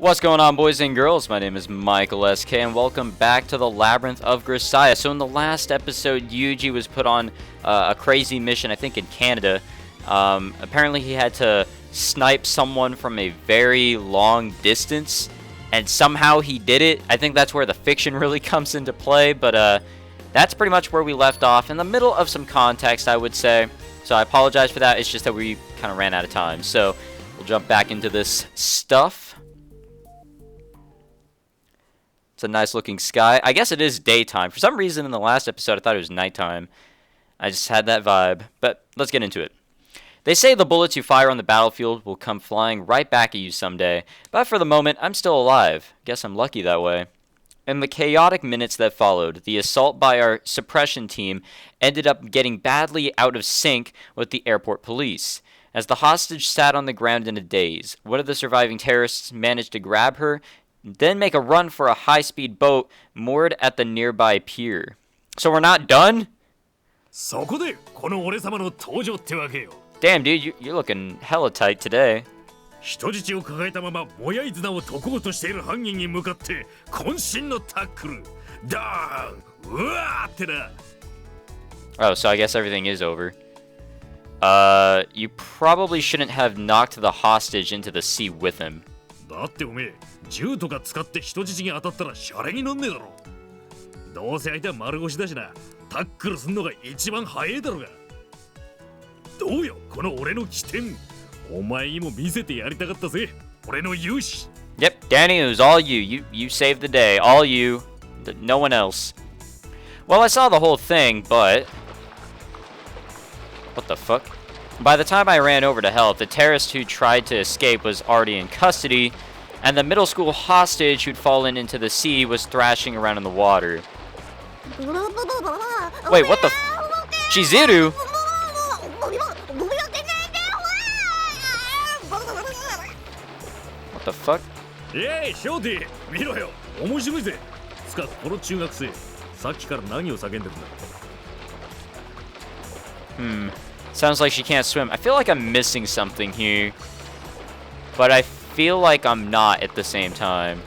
What's going on, boys and girls? My name is Michael SK, and welcome back to the Labyrinth of Grisaia. So in the last episode, Yuuji was put on a crazy mission, I think in Canada. Apparently he had to snipe someone from a very long distance, and somehow he did it. I think that's where the fiction really comes into play, but that's pretty much where we left off, in the middle of some context, I would say. So I apologize for that. It's just that we kind of ran out of time. So we'll jump back into this stuff. It's a nice looking sky. I guess it is daytime. For some reason in the last episode I thought it was nighttime. I just had that vibe. But let's get into it. They say the bullets you fire on the battlefield will come flying right back at you someday. But for the moment, I'm still alive. Guess I'm lucky that way. In the chaotic minutes that followed, the assault by our suppression team ended up getting badly out of sync with the airport police. As the hostage sat on the ground in a daze, one of the surviving terrorists managed to grab her, then make a run for a high-speed boat moored at the nearby pier. So we're not done? Damn, dude, you're looking hella tight today. Oh, so I guess everything is over. You probably shouldn't have knocked the hostage into the sea with him. Wait, yep, Danny, it was all you. You saved the day. All you. No one else. Well, I saw the whole thing, but... What the fuck? By the time I ran over to help, the terrorist who tried to escape was already in custody, and the middle school hostage who'd fallen into the sea was thrashing around in the water. Wait, what the Chizuru? What the fuck? Sounds like she can't swim. I feel like I'm missing something here, but I feel like I'm not at the same time.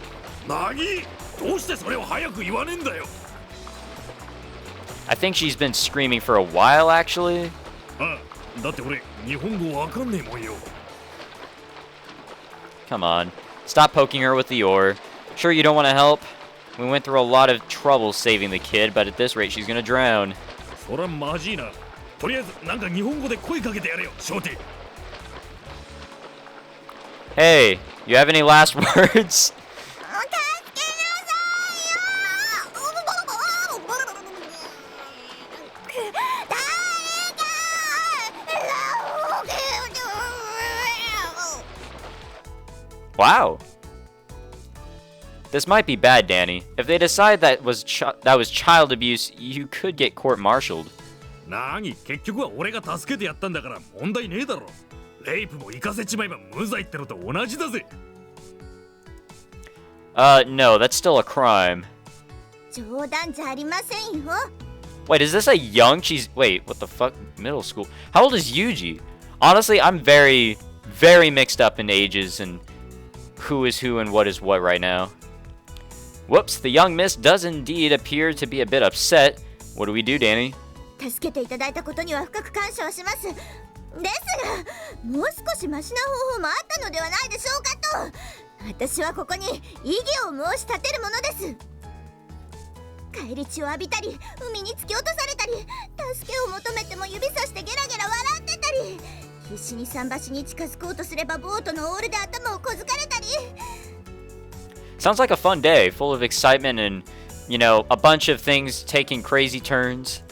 I think she's been screaming for a while, actually. Come on. Stop poking her with the oar. Sure you don't want to help? We went through a lot of trouble saving the kid, but at this rate she's gonna drown. Hey, you have any last words? Wow. This might be bad, Danny. If they decide that was child abuse, you could get court-martialed. No, that's still a crime. Wait, is this a young wait, what the fuck? Middle school? How old is Yuuji? Honestly, I'm very, very mixed up in ages and who is who and what is what right now. Whoops, the young miss does indeed appear to be a bit upset. What do we do, Danny? Sounds like a fun day, full of excitement and, you know, a bunch of things taking crazy turns.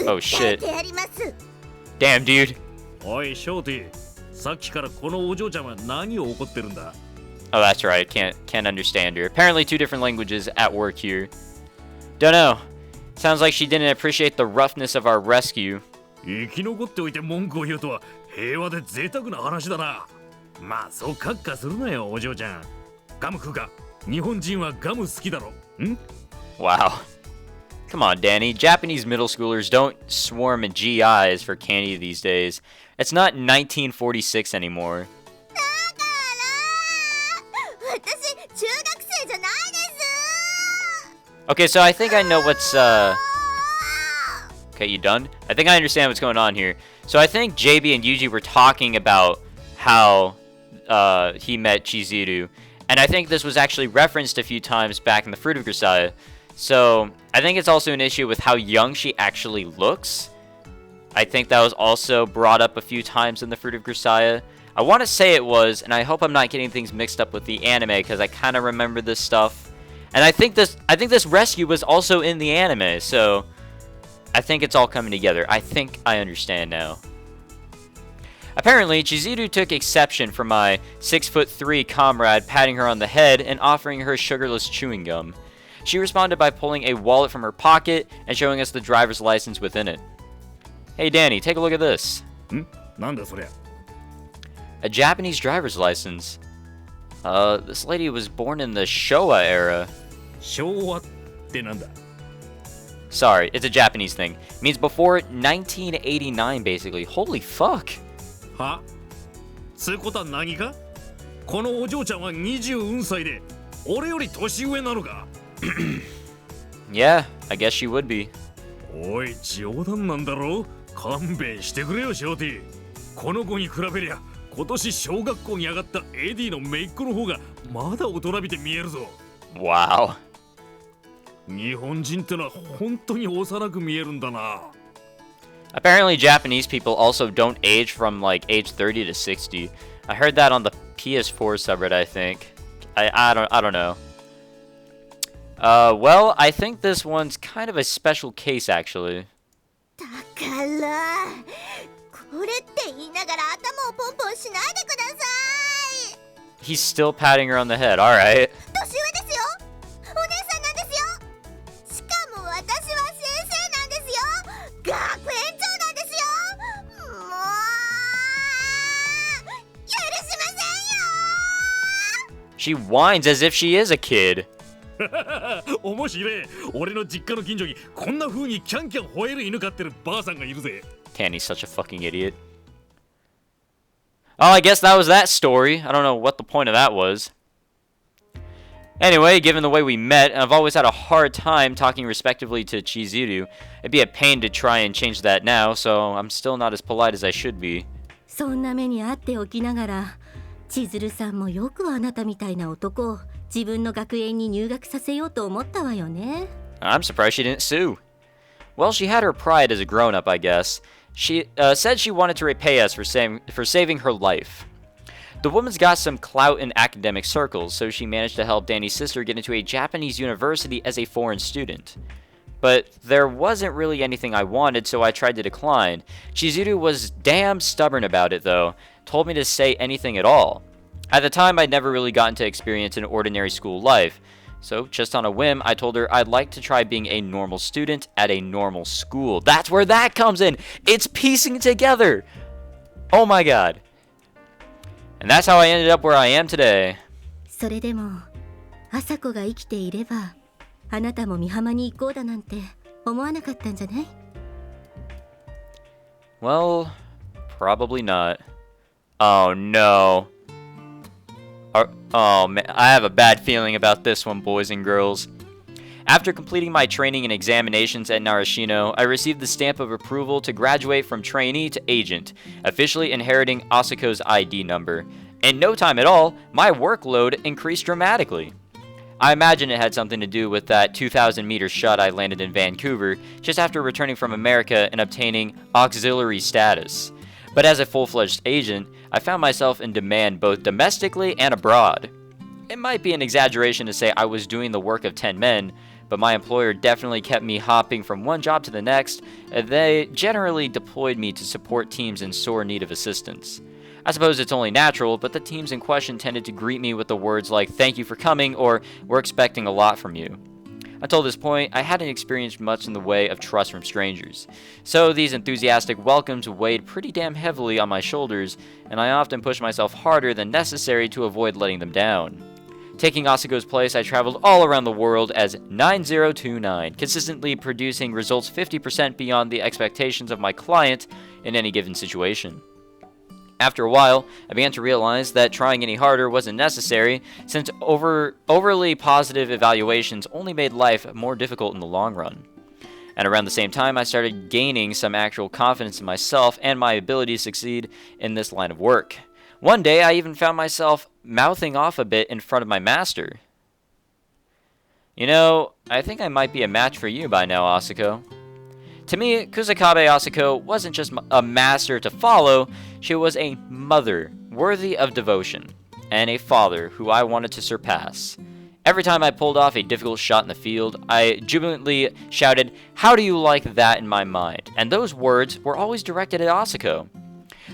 Oh shit. Damn, dude. Oh, that's right. Can't understand her. Apparently 2 different languages at work here. Don't know. Sounds like she didn't appreciate the roughness of our rescue. Wow. Come on, Danny. Japanese middle schoolers don't swarm GIs for candy these days. It's not 1946 anymore. Okay, so I think I know what's, Okay, you done? I think I understand what's going on here. So I think JB and Yuuji were talking about how he met Chizuru. And I think this was actually referenced a few times back in the Fruit of Grisaia. So I think it's also an issue with how young she actually looks. I think that was also brought up a few times in the Fruit of Grisaia. I want to say it was, and I hope I'm not getting things mixed up with the anime because I kind of remember this stuff. And I think this rescue was also in the anime, so I think it's all coming together. I think I understand now. Apparently, Chizuru took exception from my 6'3" comrade patting her on the head and offering her sugarless chewing gum. She responded by pulling a wallet from her pocket and showing us the driver's license within it. Hey Danny, take a look at this. A Japanese driver's license. This lady was born in the Showa era. Showa ってなんだ? Sorry, it's a Japanese thing. It means before 1989, basically. Holy fuck. は? つうことは何か? このお嬢ちゃんは24歳で俺より年上なのか? Yeah, I guess she would be. おい、冗談なんだろ? 勘弁してくれよ、ショーティ。この子に比べりゃ今年小学校に上がったエディの姪っ子の方がまだ大人びて見えるぞ。 Wow. 日本人ってのは本当に幼く見えるんだな。 Apparently Japanese people also don't age from like age 30 to 60. I heard that on the PS4 subreddit, I think. I don't know. Well, I think this one's kind of a special case actually. だからこれって言いながら頭をポンポンしないでください。 He's still patting her on the head. All right. 年上ですよ。お姉さんなんですよ。しかも私は先生なんですよ。学園長なんですよ。もう許しませんよ。 She whines as if she is a kid. 面白い。俺の実家の近所にこんな風にキャンキャン吠える犬飼ってるばあさんがいるぜ。 Tanny's such a fucking idiot. Oh, I guess that was that story. I don't know what the point of that was. Anyway, given the way we met, and I've always had a hard time talking respectively to Chizuru, it'd be a pain to try and change that now, so I'm still not as polite as I should be. そんな目に遭っておきながら、千鶴さんもよくあなたみたいな男を自分の学園に入学させようと思ったわよね。 I'm surprised she didn't sue. Well, she had her pride as a grown-up, I guess. She said she wanted to repay us for saving her life. The woman's got some clout in academic circles, so she managed to help Danny's sister get into a Japanese university as a foreign student. But there wasn't really anything I wanted, so I tried to decline. Chizuru was damn stubborn about it, though. Told me to say anything at all. At the time, I'd never really gotten to experience an ordinary school life. So, just on a whim, I told her I'd like to try being a normal student at a normal school. That's where that comes in! It's piecing together! Oh my god. And that's how I ended up where I am today. それでも、朝子が生きていれば、あなたも美浜に行こうだなんて思わなかったんじゃない? Well, probably not. Oh no. Oh man, I have a bad feeling about this one, boys and girls. After completing my training and examinations at Narashino, I received the stamp of approval to graduate from trainee to agent, officially inheriting Asuko's ID number. In no time at all, my workload increased dramatically. I imagine it had something to do with that 2,000-meter shot I landed in Vancouver just after returning from America and obtaining auxiliary status. But as a full-fledged agent, I found myself in demand both domestically and abroad. It might be an exaggeration to say I was doing the work of 10 men, but my employer definitely kept me hopping from one job to the next, and they generally deployed me to support teams in sore need of assistance. I suppose it's only natural, but the teams in question tended to greet me with the words like, "Thank you for coming," or "We're expecting a lot from you." Until this point, I hadn't experienced much in the way of trust from strangers. So these enthusiastic welcomes weighed pretty damn heavily on my shoulders, and I often pushed myself harder than necessary to avoid letting them down. Taking Asuko's place, I traveled all around the world as 9029, consistently producing results 50% beyond the expectations of my client in any given situation. After a while, I began to realize that trying any harder wasn't necessary, since overly positive evaluations only made life more difficult in the long run. And around the same time, I started gaining some actual confidence in myself and my ability to succeed in this line of work. One day, I even found myself mouthing off a bit in front of my master. You know, I think I might be a match for you by now, Asuko. To me, Kusakabe Asuko wasn't just a master to follow, she was a mother worthy of devotion, and a father who I wanted to surpass. Every time I pulled off a difficult shot in the field, I jubilantly shouted, "How do you like that?" in my mind, and those words were always directed at Asuko.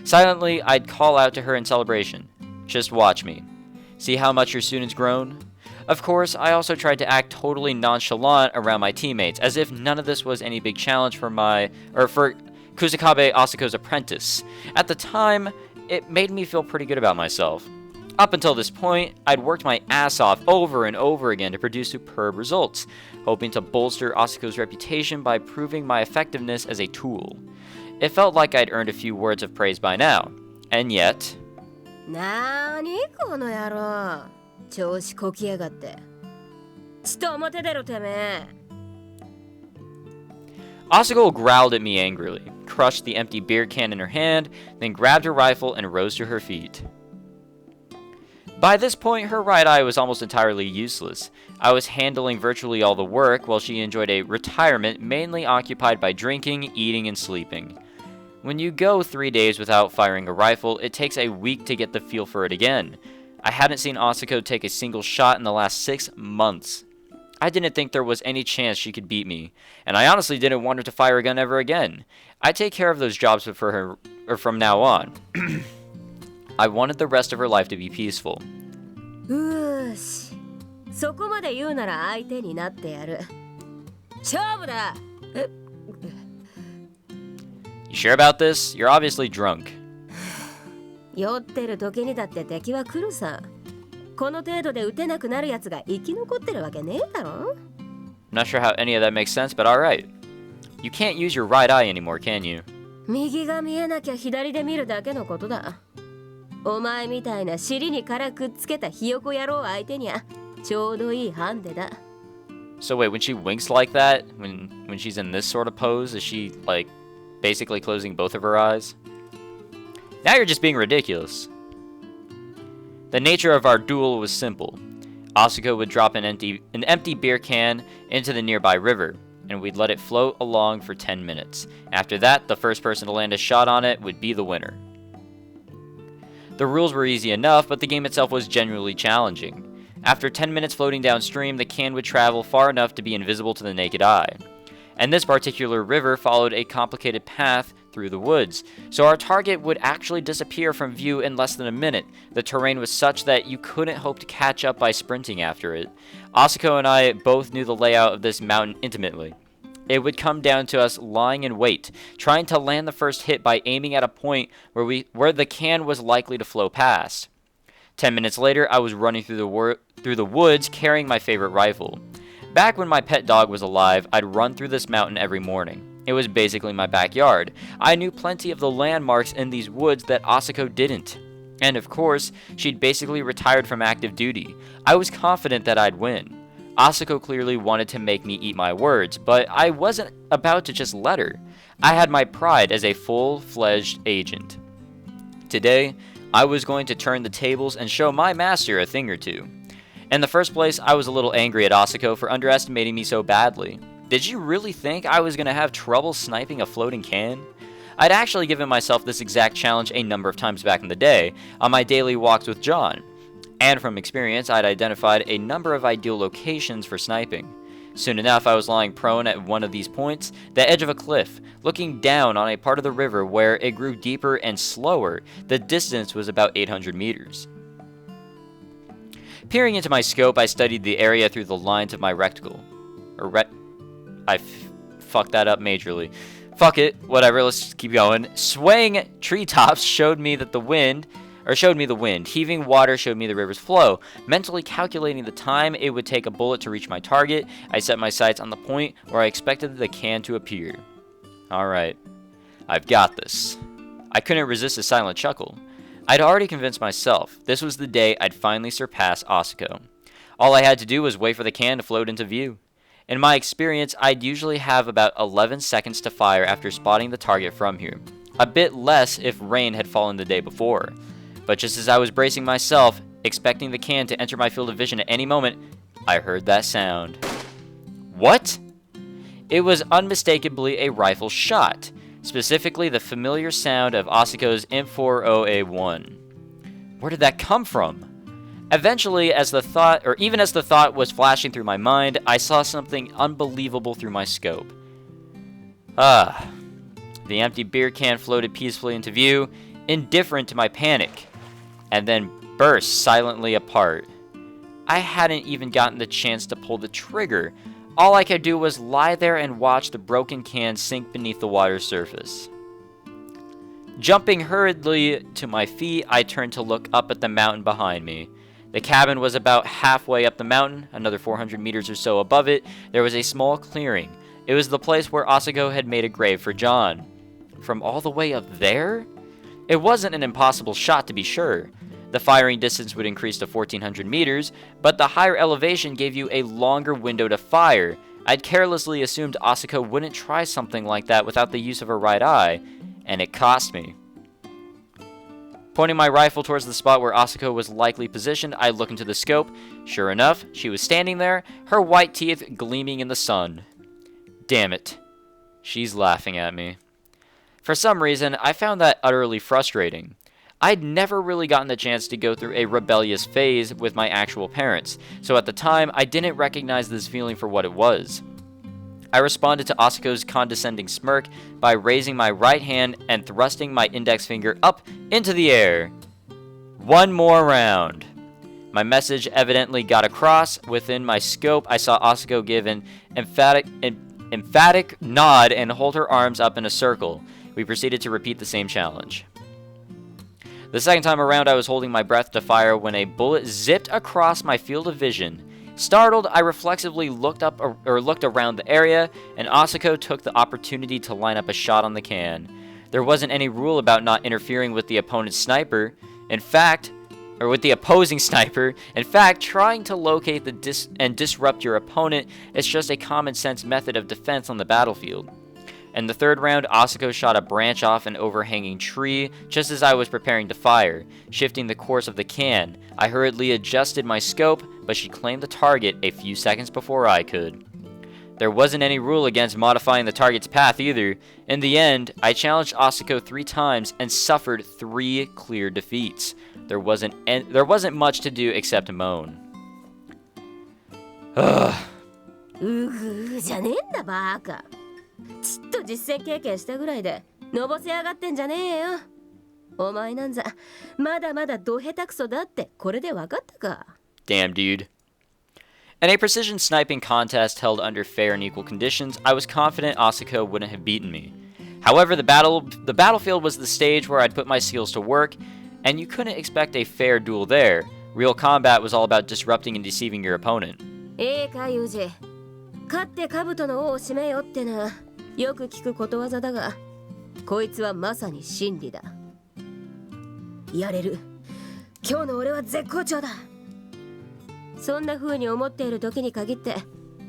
Silently, I'd call out to her in celebration, "Just watch me. See how much your student's grown?" Of course, I also tried to act totally nonchalant around my teammates, as if none of this was any big challenge for Kusakabe Asuko's apprentice. At the time, it made me feel pretty good about myself. Up until this point, I'd worked my ass off over and over again to produce superb results, hoping to bolster Asuko's reputation by proving my effectiveness as a tool. It felt like I'd earned a few words of praise by now, and yet... なーにこの野郎調子こきやがってちっと表出ろてめえ Asuko growled at me angrily, crushed the empty beer can in her hand, then grabbed her rifle and rose to her feet. By this point, her right eye was almost entirely useless. I was handling virtually all the work while she enjoyed a retirement mainly occupied by drinking, eating, and sleeping. When you go 3 days without firing a rifle, it takes a week to get the feel for it again. I hadn't seen Asuko take a single shot in the last 6 months. I didn't think there was any chance she could beat me, and I honestly didn't want her to fire a gun ever again. I'd take care of those jobs for her, or from now on. I wanted the rest of her life to be peaceful. うしそこまで言うなら相手になってやる勝負だ You sure about this? You're obviously drunk. 酔ってる時にだって敵は来るさこの程度で撃てなくなるやつが生き残ってるわけねえだろ I'm not sure how any of that makes sense, but alright. You can't use your right eye anymore, can you? 右が見えなきゃ左で見るだけのことだお前みたいな尻に殻くっつけたひよこ野郎相手にゃちょうどいいハンデだ So wait, when she winks like that, when she's in this sort of pose, is she, like, basically closing both of her eyes? Now you're just being ridiculous. The nature of our duel was simple. Asuko would drop an empty beer can into the nearby river, and we'd let it float along for 10 minutes. After that, the first person to land a shot on it would be the winner. The rules were easy enough, but the game itself was genuinely challenging. After 10 minutes floating downstream, the can would travel far enough to be invisible to the naked eye. And this particular river followed a complicated path through the woods, so our target would actually disappear from view in less than a minute. The terrain was such that you couldn't hope to catch up by sprinting after it. Asuko and I both knew the layout of this mountain intimately. It would come down to us lying in wait, trying to land the first hit by aiming at a point where the can was likely to flow past. 10 minutes later, I was running through the woods carrying my favorite rifle. Back when my pet dog was alive, I'd run through this mountain every morning. It was basically my backyard. I knew plenty of the landmarks in these woods that Asuko didn't. And of course, she'd basically retired from active duty. I was confident that I'd win. Asuko clearly wanted to make me eat my words, but I wasn't about to just let her. I had my pride as a full-fledged agent. Today, I was going to turn the tables and show my master a thing or two. In the first place, I was a little angry at Asuko for underestimating me so badly. Did you really think I was going to have trouble sniping a floating can? I'd actually given myself this exact challenge a number of times back in the day, on my daily walks with John. And from experience, I'd identified a number of ideal locations for sniping. Soon enough, I was lying prone at one of these points, the edge of a cliff, looking down on a part of the river where it grew deeper and slower. The distance was about 800 meters. Peering into my scope, I studied the area through the lines of my reticle. I fucked that up majorly. Fuck it, whatever, let's keep going. Swaying treetops showed me the wind. Heaving water showed me the river's flow. Mentally calculating the time it would take a bullet to reach my target, I set my sights on the point where I expected the can to appear. Alright, I've got this. I couldn't resist a silent chuckle. I'd already convinced myself this was the day I'd finally surpass Asuko. All I had to do was wait for the can to float into view. In my experience, I'd usually have about 11 seconds to fire after spotting the target from here. A bit less if rain had fallen the day before. But just as I was bracing myself, expecting the can to enter my field of vision at any moment, I heard that sound. What? It was unmistakably a rifle shot, specifically the familiar sound of Asuko's M40A1. Where did that come from? Eventually, even as the thought was flashing through my mind, I saw something unbelievable through my scope. The empty beer can floated peacefully into view, indifferent to my panic, and then burst silently apart. I hadn't even gotten the chance to pull the trigger. All I could do was lie there and watch the broken can sink beneath the water's surface. Jumping hurriedly to my feet, I turned to look up at the mountain behind me. The cabin was about halfway up the mountain, another 400 meters or so above it. There was a small clearing. It was the place where Asuko had made a grave for John. From all the way up there? It wasn't an impossible shot, to be sure. The firing distance would increase to 1400 meters, but the higher elevation gave you a longer window to fire. I'd carelessly assumed Asuko wouldn't try something like that without the use of her right eye, and it cost me. Pointing my rifle towards the spot where Asuko was likely positioned, I looked into the scope. Sure enough, she was standing there, her white teeth gleaming in the sun. Damn it. She's laughing at me. For some reason, I found that utterly frustrating. I'd never really gotten the chance to go through a rebellious phase with my actual parents, so at the time, I didn't recognize this feeling for what it was. I responded to Asuko's condescending smirk by raising my right hand and thrusting my index finger up into the air. One more round. My message evidently got across. Within my scope, I saw Asuko give an emphatic nod and hold her arms up in a circle. We proceeded to repeat the same challenge. The second time around, I was holding my breath to fire when a bullet zipped across my field of vision. Startled, I reflexively looked around the area, and Asuko took the opportunity to line up a shot on the can. There wasn't any rule about not interfering with the opponent's sniper. With the opposing sniper. In fact, trying to locate and disrupt your opponent is just a common sense method of defense on the battlefield. In the third round, Asuko shot a branch off an overhanging tree just as I was preparing to fire, shifting the course of the can. I hurriedly adjusted my scope, but she claimed the target a few seconds before I could. There wasn't any rule against modifying the target's path either. In the end, I challenged Asuko 3 times and suffered 3 clear defeats. There wasn't much to do except moan. Ugh. じゃねえんだバカ。ちっと実践経験したぐらいでのぼせ上がってんじゃねえよ。お前なんざまだまだど下手くそだってこれで分かったか。Damn, dude. In a precision sniping contest held under fair and equal conditions, I was confident Asuko wouldn't have beaten me. However, the battlefield was the stage where I'd put my skills to work, and you couldn't expect a fair duel there. Real combat was all about disrupting and deceiving your opponent. いいかユージ、勝って兜の尾を締めよってな、よく聞くことわざだが、こいつはまさに真理だ。やれる。今日の俺は絶好調だ。そんな風に思っている時に限って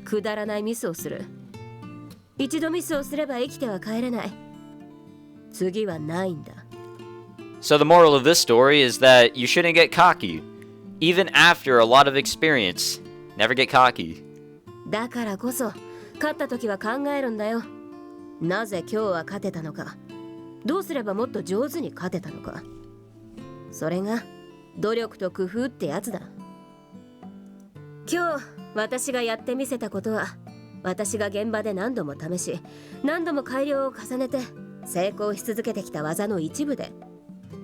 くだらないミスをする。一度ミスをすれば生きては帰れない。次はないんだ。So the moral of this story is that you shouldn't get cocky. Even after a lot of experience, never get cocky. だからこそ勝った時は考えるんだよ。なぜ今日は勝てたのか。どうすればもっと上手に勝てたのか。それが努力と工夫ってやつだ。今日私がやってみせたことは、私が現場で何度も試し、何度も改良を重ねて成功し続けてきた技の一部で、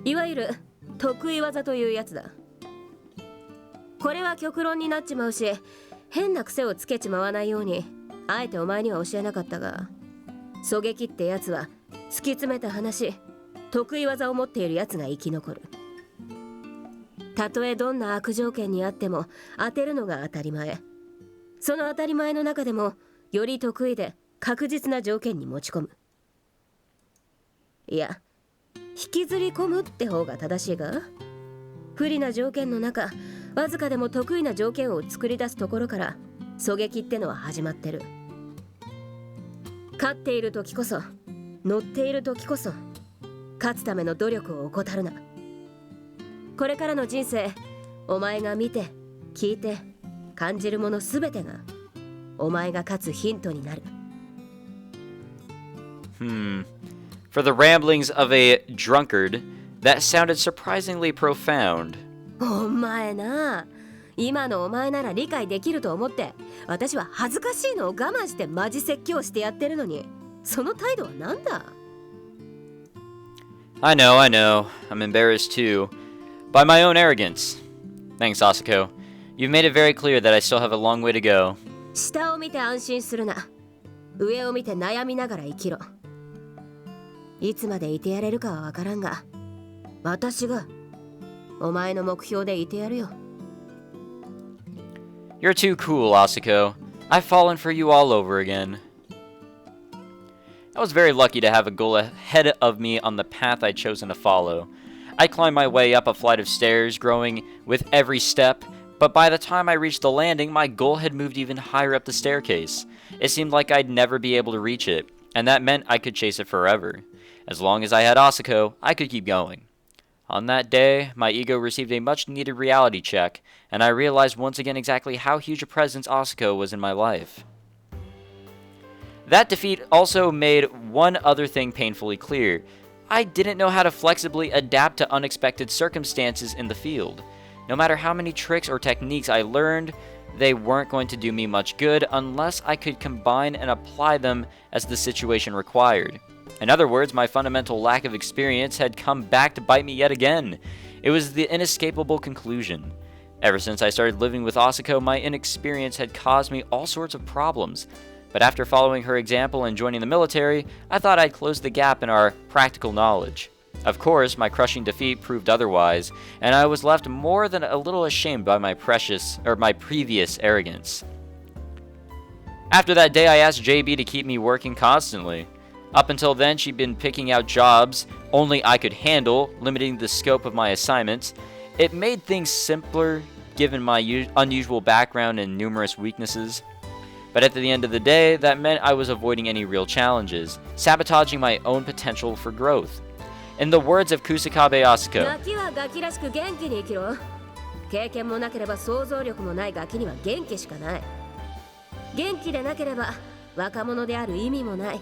いわゆる得意技というやつだ。これは極論になっちまうし、変な癖をつけちまわないようにあえてお前には教えなかったが、狙撃ってやつは突き詰めた話、得意技を持っているやつが生き残る。たとえどんな悪条件にあっても当てるのが当たり前。その当たり前の中でもより得意で確実な条件に持ち込む。いや、引きずり込むって方が正しいが、不利な条件の中、わずかでも得意な条件を作り出すところから狙撃ってのは始まってる。勝っている時こそ、乗っている時こそ、勝つための努力を怠るな。これからの人生、お前が見て、聞いて、感じるものすべてがお前が勝つヒントになる。For the ramblings of a drunkard, that sounded surprisingly profound. お前な、今のお前なら理解できると思って、私は恥ずかしいのを我慢してマジ説教してやってるのに、その態度はなんだ？ I know. I'm embarrassed too. By my own arrogance. Thanks, Asako. You've made it very clear that I still have a long way to go. 下を見て安心するな。上を見て悩みながら生きろ。いつまでいてやれるかはわからんが、私がお前の目標でいてやるよ。You're too cool, Asako. I've fallen for you all over again. I was very lucky to have a goal ahead of me on the path I'd chosen to follow. I climbed my way up a flight of stairs, growing with every step, but by the time I reached the landing, my goal had moved even higher up the staircase. It seemed like I'd never be able to reach it, and that meant I could chase it forever. As long as I had Asako, I could keep going. On that day, my ego received a much-needed reality check, and I realized once again exactly how huge a presence Asako was in my life. That defeat also made one other thing painfully clear. I didn't know how to flexibly adapt to unexpected circumstances in the field. No matter how many tricks or techniques I learned, they weren't going to do me much good unless I could combine and apply them as the situation required. In other words, my fundamental lack of experience had come back to bite me yet again. It was the inescapable conclusion. Ever since I started living with Asako, my inexperience had caused me all sorts of problems. But after following her example and joining the military, I thought I'd close the gap in our practical knowledge. Of course, my crushing defeat proved otherwise, and I was left more than a little ashamed by my previous arrogance. After that day, I asked JB to keep me working constantly. Up until then, she'd been picking out jobs only I could handle, limiting the scope of my assignments. It made things simpler, given my unusual background and numerous weaknesses. But at the end of the day, that meant I was avoiding any real challenges, sabotaging my own potential for growth. In the words of Kusakabe Asako, ガキはガキらしく元気に生きろ。経験もなければ想像力もないガキには元気しかない。元気でなければ若者である意味もない。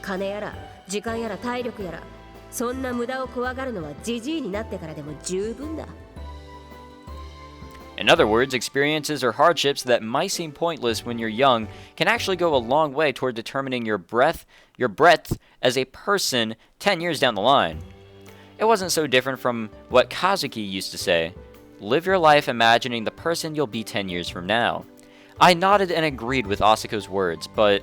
金やら時間やら体力やら、そんな無駄を怖がるのはジジイになってからでも十分だ。in other words, experiences or hardships that might seem pointless when you're young can actually go a long way toward determining your breadth as a person 10 years down the line. It wasn't so different from what Kazuki used to say. Live your life imagining the person you'll be 10 years from now. I nodded and agreed with Asako's words, but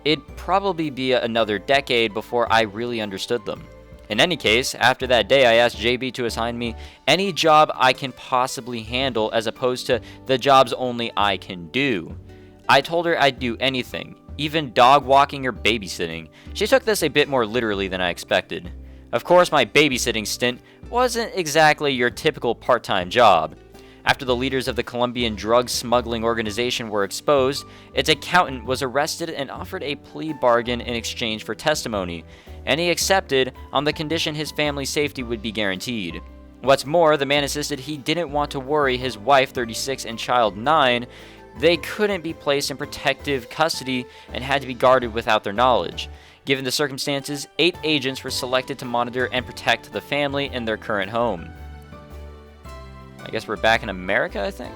it'd probably be another decade before I really understood them. In any case, after that day, I asked JB to assign me any job I can possibly handle as opposed to the jobs only I can do. I told her I'd do anything, even dog walking or babysitting. She took this a bit more literally than I expected. Of course, my babysitting stint wasn't exactly your typical part-time job. After the leaders of the Colombian drug smuggling organization were exposed, its accountant was arrested and offered a plea bargain in exchange for testimony, and he accepted on the condition his family's safety would be guaranteed. What's more, the man insisted he didn't want to worry his wife, 36, and child, 9. They couldn't be placed in protective custody and had to be guarded without their knowledge. Given the circumstances, 8 agents were selected to monitor and protect the family in their current home. I guess we're back in America, I think?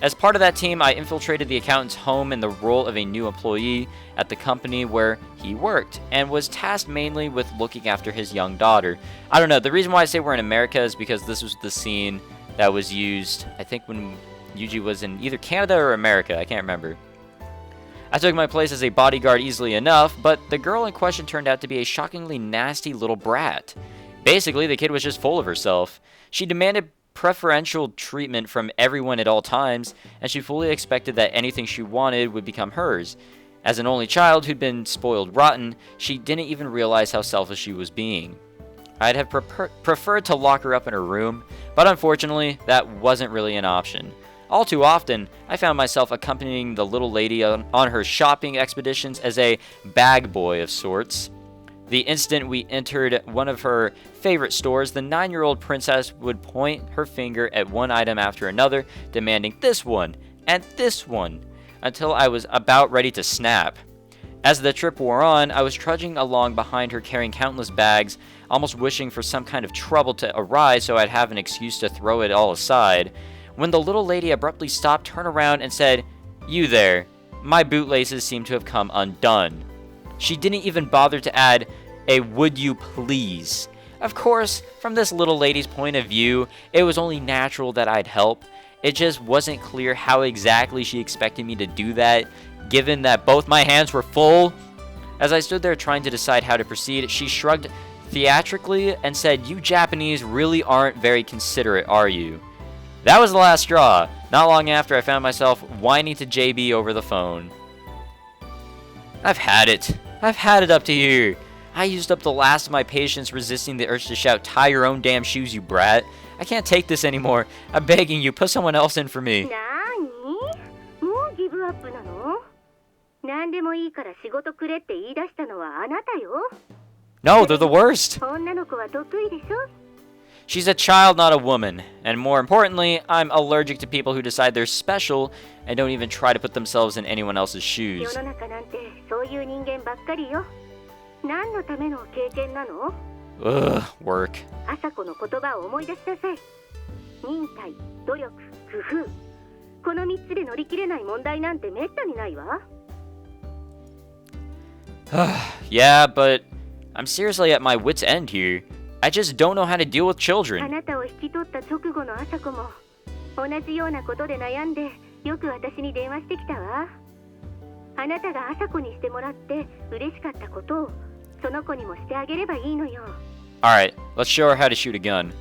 As part of that team, I infiltrated the accountant's home in the role of a new employee at the company where he worked, and was tasked mainly with looking after his young daughter. I don't know, the reason why I say we're in America is because this was the scene that was used, I think, when Yuuji was in either Canada or America, I can't remember. I took my place as a bodyguard easily enough, but the girl in question turned out to be a shockingly nasty little brat. Basically, the kid was just full of herself. She demanded preferential treatment from everyone at all times, and she fully expected that anything she wanted would become hers. As an only child who'd been spoiled rotten, she didn't even realize how selfish she was being. I'd have preferred to lock her up in her room, but unfortunately, that wasn't really an option. All too often, I found myself accompanying the little lady on her shopping expeditions as a bag boy of sorts. The instant we entered one of her favorite stores, the 9-year-old princess would point her finger at one item after another, demanding this one and this one, until I was about ready to snap. As the trip wore on, I was trudging along behind her carrying countless bags, almost wishing for some kind of trouble to arise so I'd have an excuse to throw it all aside, when the little lady abruptly stopped, turned around, and said, "You there." My bootlaces seemed to have come undone. She didn't even bother to add a "would you please." Of course, from this little lady's point of view, it was only natural that I'd help. It just wasn't clear how exactly she expected me to do that, given that both my hands were full. As I stood there trying to decide how to proceed, she shrugged theatrically and said, "You Japanese really aren't very considerate, are you?" That was the last straw. Not long after, I found myself whining to JB over the phone. I've had it. I've had it up to here. I used up the last of my patience resisting the urge to shout, "Tie your own damn shoes, you brat." I can't take this anymore. I'm begging you, put someone else in for me. なーに？もうギブアップなの？何でもいいから仕事くれって言い出したのはあなたよ。No, they're the worst. 女の子は得意でしょ？ She's a child, not a woman. And more importantly, I'm allergic to people who decide they're special and don't even try to put themselves in anyone else's 世 shoes. の中なんてそういう人間ばっかりよ。何のための経験なの？ Ugh, work. 朝子の言葉を思い出しなさい。忍耐、努力、工夫。この3つで乗り切れない問題なんてめったにないわ。Yeah, but I'm seriously at my wit's end here. I just don't know how to deal with あ children. なたを引き取った直後の朝子も同じようなことで悩んでよく私に電話してきたわ。あなたが朝子にしてもらって嬉しかったことをその子にもしてあげればいいのよ。Alright, let's show her how to shoot a gun.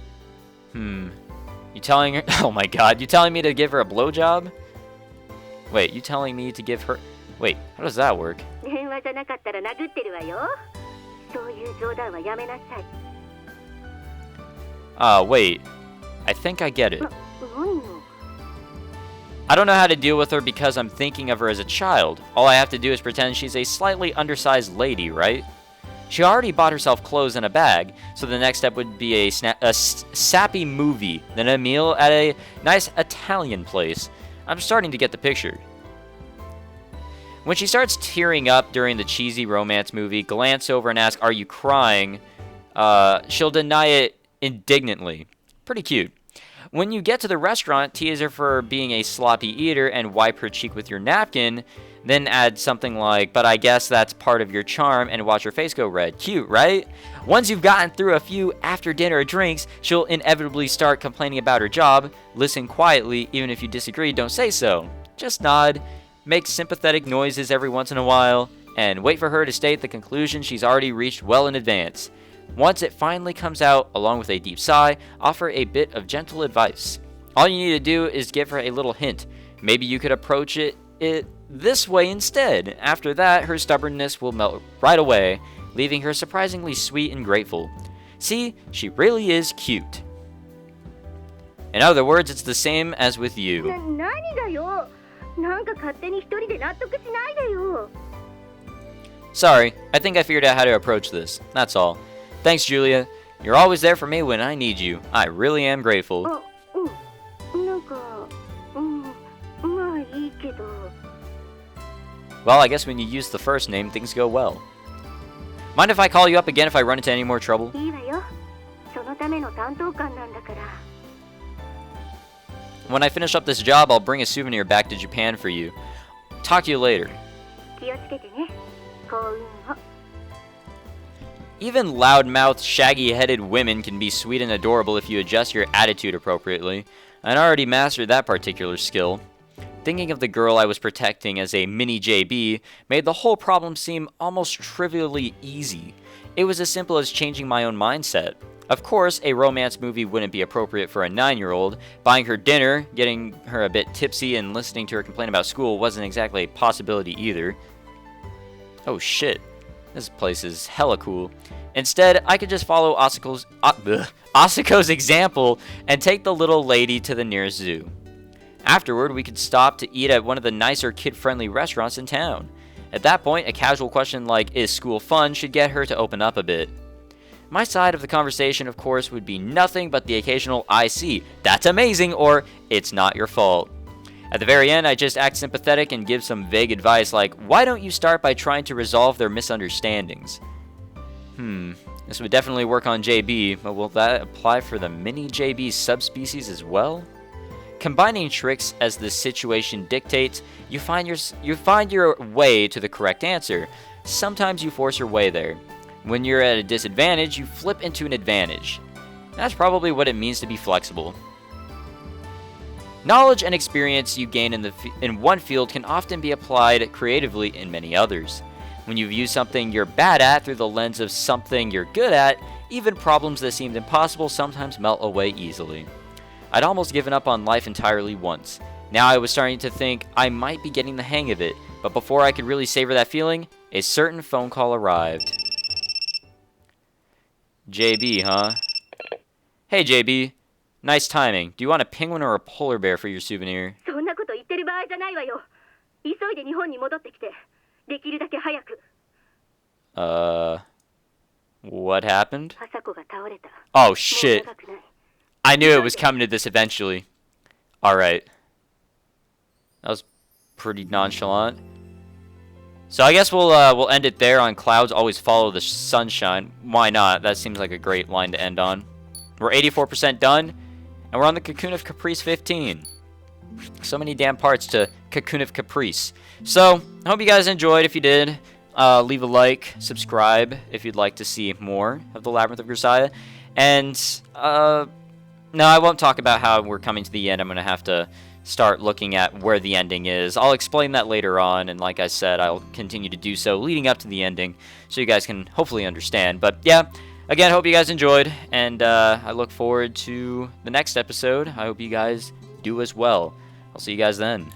You telling her? Oh my god, you telling me to give her a blowjob? Wait, you telling me to give her. Wait, how does that work? 電話じゃなかったら殴ってるわよ。そういう冗談はやめなさい。Wait. I think I get it. 何よ。 I don't know how to deal with her because I'm thinking of her as a child. All I have to do is pretend she's a slightly undersized lady, right? She already bought herself clothes and a bag, so the next step would be a sappy movie, then a meal at a nice Italian place. I'm starting to get the picture. When she starts tearing up during the cheesy romance movie, glance over and ask, "Are you crying?" She'll deny it indignantly. Pretty cute. When you get to the restaurant, tease her for being a sloppy eater and wipe her cheek with your napkin, then add something like, "But I guess that's part of your charm," and watch her face go red. Cute, right? Once you've gotten through a few after-dinner drinks, she'll inevitably start complaining about her job. Listen quietly, even if you disagree, don't say so. Just nod, make sympathetic noises every once in a while, and wait for her to state the conclusion she's already reached well in advance. Once it finally comes out, along with a deep sigh, offer a bit of gentle advice. All you need to do is give her a little hint. Maybe you could approach it this way instead. After that, her stubbornness will melt right away, leaving her surprisingly sweet and grateful. See, she really is cute. In other words, it's the same as with you. 何がよ。なんか勝手に一人で納得しないでよ。 Sorry, I think I figured out how to approach this. That's all. Thanks, Julia. You're always there for me when I need you. I really am grateful. あ、なんか、まあいいけど。 Well, I guess when you use the first name, things go well. Mind if I call you up again if I run into any more trouble? いいわよ。そのための担当官なんだから。 When I finish up this job, I'll bring a souvenir back to Japan for you. Talk to you later. 気をつけてね。幸運を。 Even loud-mouthed, shaggy-headed women can be sweet and adorable if you adjust your attitude appropriately. I'd already mastered that particular skill. Thinking of the girl I was protecting as a mini JB made the whole problem seem almost trivially easy. It was as simple as changing my own mindset. Of course, a romance movie wouldn't be appropriate for a 9-year-old. Buying her dinner, getting her a bit tipsy, and listening to her complain about school wasn't exactly a possibility either. Oh shit, this place is hella cool. Instead, I could just follow Asuko's example and take the little lady to the nearest zoo. Afterward, we could stop to eat at one of the nicer kid-friendly restaurants in town. At that point, a casual question like, is school fun, should get her to open up a bit. My side of the conversation, of course, would be nothing but the occasional I see, that's amazing, or it's not your fault. At the very end, I just act sympathetic and give some vague advice like, why don't you start by trying to resolve their misunderstandings? This would definitely work on JB, but will that apply for the mini JB subspecies as well? Combining tricks as the situation dictates, you find your way to the correct answer. Sometimes you force your way there. When you're at a disadvantage, you flip into an advantage. That's probably what it means to be flexible. Knowledge and experience you gain in one field can often be applied creatively in many others. When you view something you're bad at through the lens of something you're good at, even problems that seemed impossible sometimes melt away easily. I'd almost given up on life entirely once. Now I was starting to think I might be getting the hang of it, but before I could really savor that feeling, a certain phone call arrived. JB, huh? Hey JB, nice timing. Do you want a penguin or a polar bear for your souvenir? そんなこと言ってる場合じゃないわよ。急いで日本に戻ってきて、できるだけ早く。What happened? 朝子が倒れた。 Oh shit. もう長くない。 I knew it was coming to this eventually. Alright. That was pretty nonchalant. So I guess we'll end it there on clouds always follow the sunshine. Why not? That seems like a great line to end on. We're 84% done, and we're on the Cocoon of Caprice 15. So many damn parts to Cocoon of Caprice. So, I hope you guys enjoyed. If you did, leave a like, subscribe if you'd like to see more of the Labyrinth of Grisaia. And, no, I won't talk about how we're coming to the end. I'm going to have to start looking at where the ending is. I'll explain that later on, and like I said, I'll continue to do so leading up to the ending, so you guys can hopefully understand. But yeah, again, hope you guys enjoyed, and I look forward to the next episode. I hope you guys do as well. I'll see you guys then.